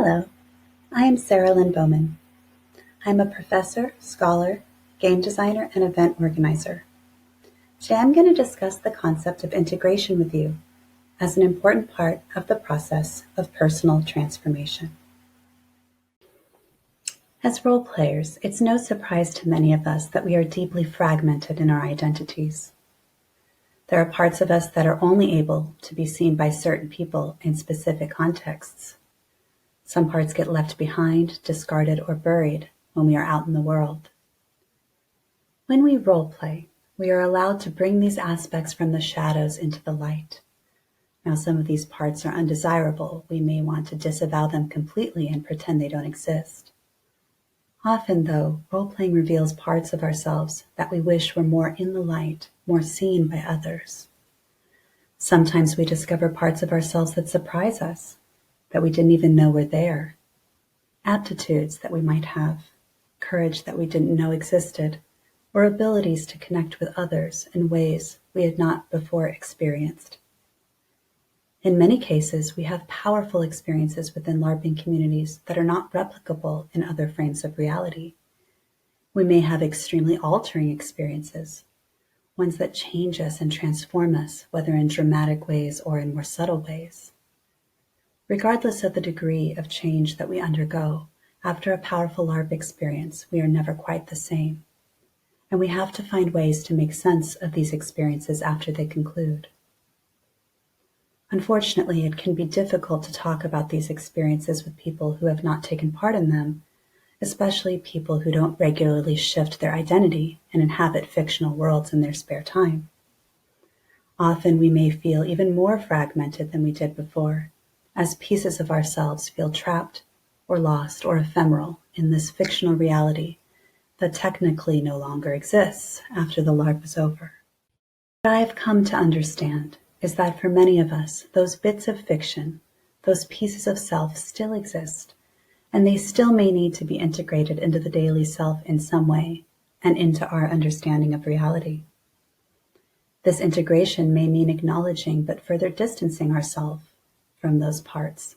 Hello, I am Lynne Bowman. I'm a professor, scholar, game designer, and event organizer. Today I'm going to discuss the concept of integration with you as an important part of the process of personal transformation. As role players, it's no surprise to many of us that we are deeply fragmented in our identities. There are parts of us that are only able to be seen by certain people in specific contexts. Some parts get left behind, discarded, or buried when we are out in the world. When we role-play, we are allowed to bring these aspects from the shadows into the light. Now, some of these parts are undesirable. We may want to disavow them completely and pretend they don't exist. Often, though, role-playing reveals parts of ourselves that we wish were more in the light, more seen by others. Sometimes we discover parts of ourselves that surprise us, that we didn't even know were there, aptitudes that we might have, courage that we didn't know existed, or abilities to connect with others in ways we had not before experienced. In many cases, we have powerful experiences within LARPing communities that are not replicable in other frames of reality. We may have extremely altering experiences, ones that change us and transform us, whether in dramatic ways or in more subtle ways. Regardless of the degree of change that we undergo, after a powerful LARP experience, we are never quite the same. And we have to find ways to make sense of these experiences after they conclude. Unfortunately, it can be difficult to talk about these experiences with people who have not taken part in them, especially people who don't regularly shift their identity and inhabit fictional worlds in their spare time. Often we may feel even more fragmented than we did before, as pieces of ourselves feel trapped or lost or ephemeral in this fictional reality that technically no longer exists after the LARP is over. What I have come to understand is that for many of us, those bits of fiction, those pieces of self still exist, and they still may need to be integrated into the daily self in some way and into our understanding of reality. This integration may mean acknowledging but further distancing ourselves from those parts.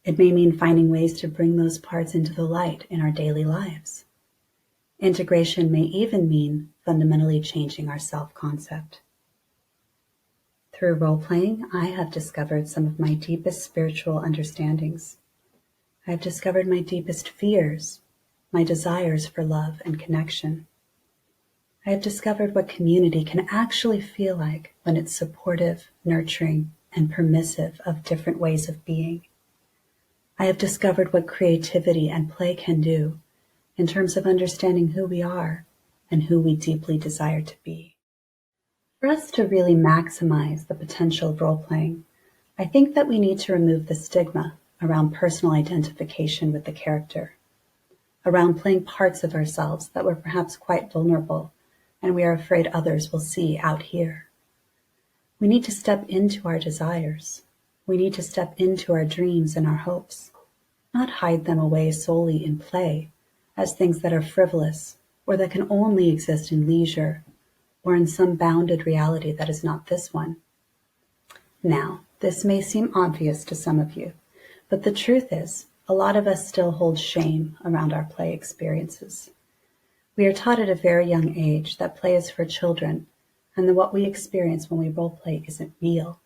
It may mean finding ways to bring those parts into the light in our daily lives. Integration may even mean fundamentally changing our self-concept. Through role-playing, I have discovered some of my deepest spiritual understandings. I have discovered my deepest fears, my desires for love and connection. I have discovered what community can actually feel like when it's supportive, nurturing, and permissive of different ways of being. I have discovered what creativity and play can do in terms of understanding who we are and who we deeply desire to be. For us to really maximize the potential of role-playing, I think that we need to remove the stigma around personal identification with the character, around playing parts of ourselves that were perhaps quite vulnerable and we are afraid others will see out here. We need to step into our desires. We need to step into our dreams and our hopes, not hide them away solely in play as things that are frivolous or that can only exist in leisure or in some bounded reality that is not this one. Now, this may seem obvious to some of you, but the truth is, a lot of us still hold shame around our play experiences. We are taught at a very young age that play is for children and that what we experience when we role-play isn't real.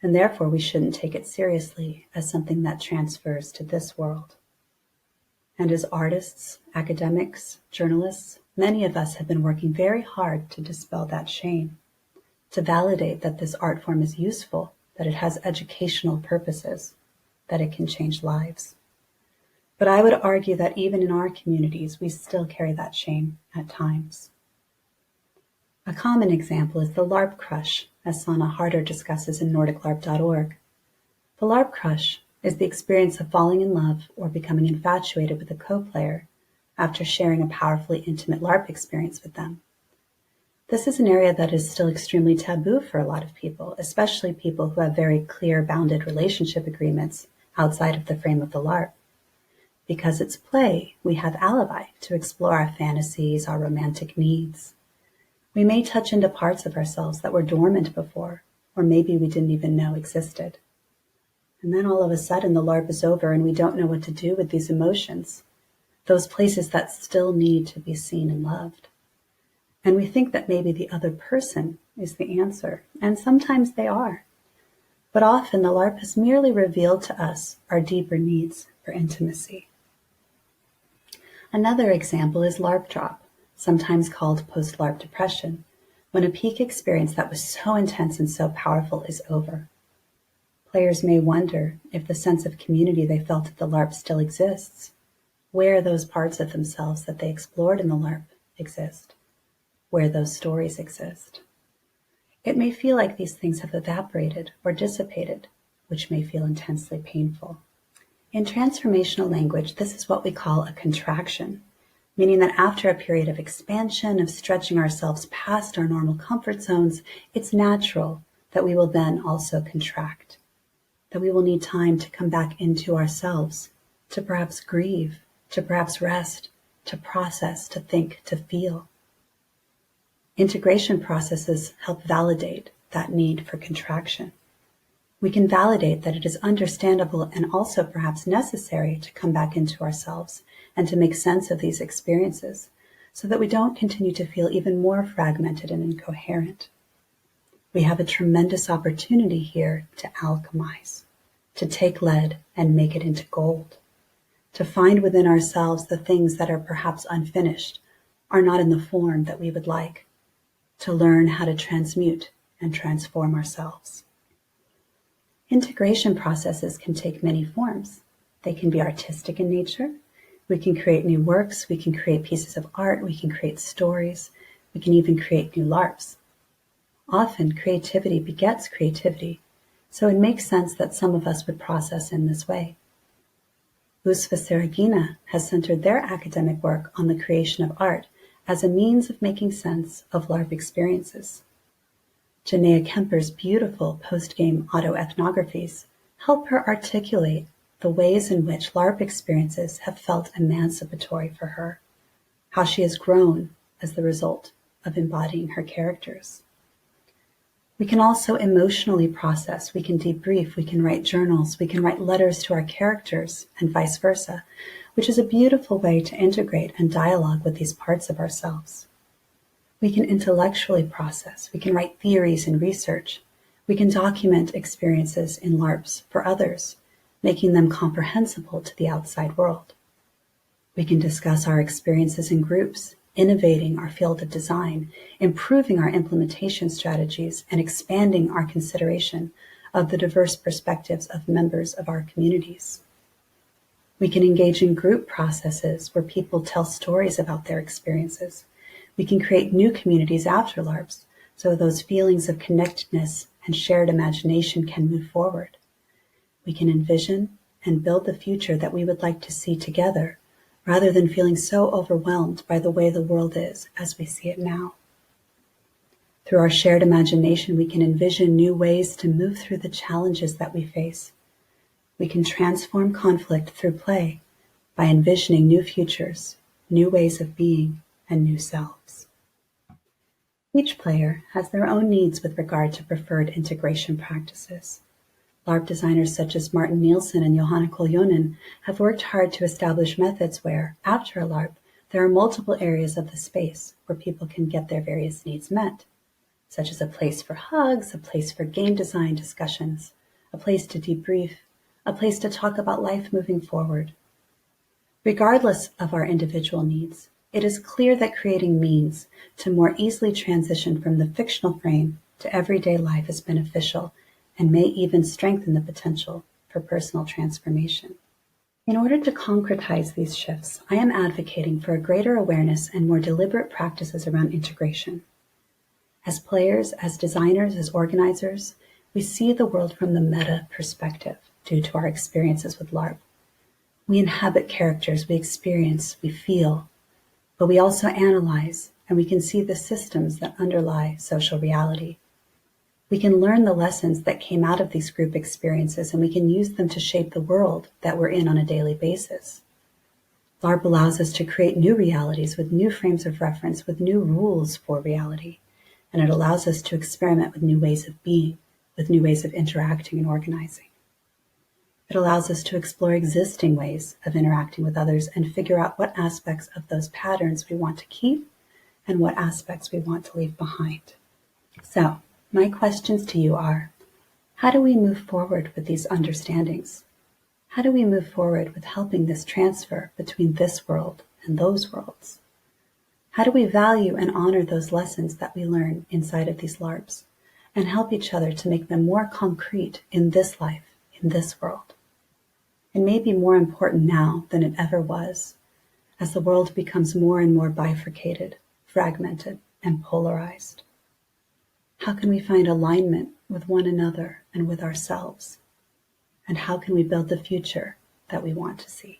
And therefore we shouldn't take it seriously as something that transfers to this world. And as artists, academics, journalists, many of us have been working very hard to dispel that shame, to validate that this art form is useful, that it has educational purposes, that it can change lives. But I would argue that even in our communities, we still carry that shame at times. A common example is the LARP Crush, as Sana Harder discusses in NordicLARP.org. The LARP Crush is the experience of falling in love or becoming infatuated with a co-player after sharing a powerfully intimate LARP experience with them. This is an area that is still extremely taboo for a lot of people, especially people who have very clear bounded relationship agreements outside of the frame of the LARP. Because it's play, we have alibi to explore our fantasies, our romantic needs. We may touch into parts of ourselves that were dormant before, or maybe we didn't even know existed. And then all of a sudden the LARP is over and we don't know what to do with these emotions, those places that still need to be seen and loved. And we think that maybe the other person is the answer, and sometimes they are. But often the LARP has merely revealed to us our deeper needs for intimacy. Another example is LARP Drop, sometimes called post-LARP depression, when a peak experience that was so intense and so powerful is over. Players may wonder if the sense of community they felt at the LARP still exists, where those parts of themselves that they explored in the LARP exist, where those stories exist. It may feel like these things have evaporated or dissipated, which may feel intensely painful. In transformational language, this is what we call a contraction, meaning that after a period of expansion, of stretching ourselves past our normal comfort zones, it's natural that we will then also contract, that we will need time to come back into ourselves, to perhaps grieve, to perhaps rest, to process, to think, to feel. Integration processes help validate that need for contraction. We can validate that it is understandable and also perhaps necessary to come back into ourselves and to make sense of these experiences so that we don't continue to feel even more fragmented and incoherent. We have a tremendous opportunity here to alchemize, to take lead and make it into gold, to find within ourselves the things that are perhaps unfinished, are not in the form that we would like, to learn how to transmute and transform ourselves. Integration processes can take many forms. They can be artistic in nature. We can create new works. We can create pieces of art. We can create stories. We can even create new LARPs. Often, creativity begets creativity, so it makes sense that some of us would process in this way. Usva Seregina has centered their academic work on the creation of art as a means of making sense of LARP experiences. Jonaya Kemper's beautiful post-game autoethnographies help her articulate the ways in which LARP experiences have felt emancipatory for her, how she has grown as the result of embodying her characters. We can also emotionally process, we can debrief, we can write journals, we can write letters to our characters, and vice versa, which is a beautiful way to integrate and dialogue with these parts of ourselves. We can intellectually process, we can write theories and research, we can document experiences in LARPs for others, making them comprehensible to the outside world. We can discuss our experiences in groups, innovating our field of design, improving our implementation strategies, and expanding our consideration of the diverse perspectives of members of our communities. We can engage in group processes where people tell stories about their experiences. We can create new communities after LARPs, so those feelings of connectedness and shared imagination can move forward. We can envision and build the future that we would like to see together, rather than feeling so overwhelmed by the way the world is as we see it now. Through our shared imagination, we can envision new ways to move through the challenges that we face. We can transform conflict through play by envisioning new futures, new ways of being, and new selves. Each player has their own needs with regard to preferred integration practices. LARP designers such as Martin Nielsen and Johanna Koljonen have worked hard to establish methods where, after a LARP, there are multiple areas of the space where people can get their various needs met, such as a place for hugs, a place for game design discussions, a place to debrief, a place to talk about life moving forward. Regardless of our individual needs, it is clear that creating means to more easily transition from the fictional frame to everyday life is beneficial and may even strengthen the potential for personal transformation. In order to concretize these shifts, I am advocating for a greater awareness and more deliberate practices around integration. As players, as designers, as organizers, we see the world from the meta perspective due to our experiences with LARP. We inhabit characters, we experience, we feel, but we also analyze, and we can see the systems that underlie social reality. We can learn the lessons that came out of these group experiences, and we can use them to shape the world that we're in on a daily basis. LARP allows us to create new realities with new frames of reference, with new rules for reality, and it allows us to experiment with new ways of being, with new ways of interacting and organizing. It allows us to explore existing ways of interacting with others and figure out what aspects of those patterns we want to keep and what aspects we want to leave behind. So, my questions to you are, how do we move forward with these understandings? How do we move forward with helping this transfer between this world and those worlds? How do we value and honor those lessons that we learn inside of these LARPs and help each other to make them more concrete in this life, in this world? It may be more important now than it ever was, as the world becomes more and more bifurcated, fragmented, and polarized. How can we find alignment with one another and with ourselves? And how can we build the future that we want to see?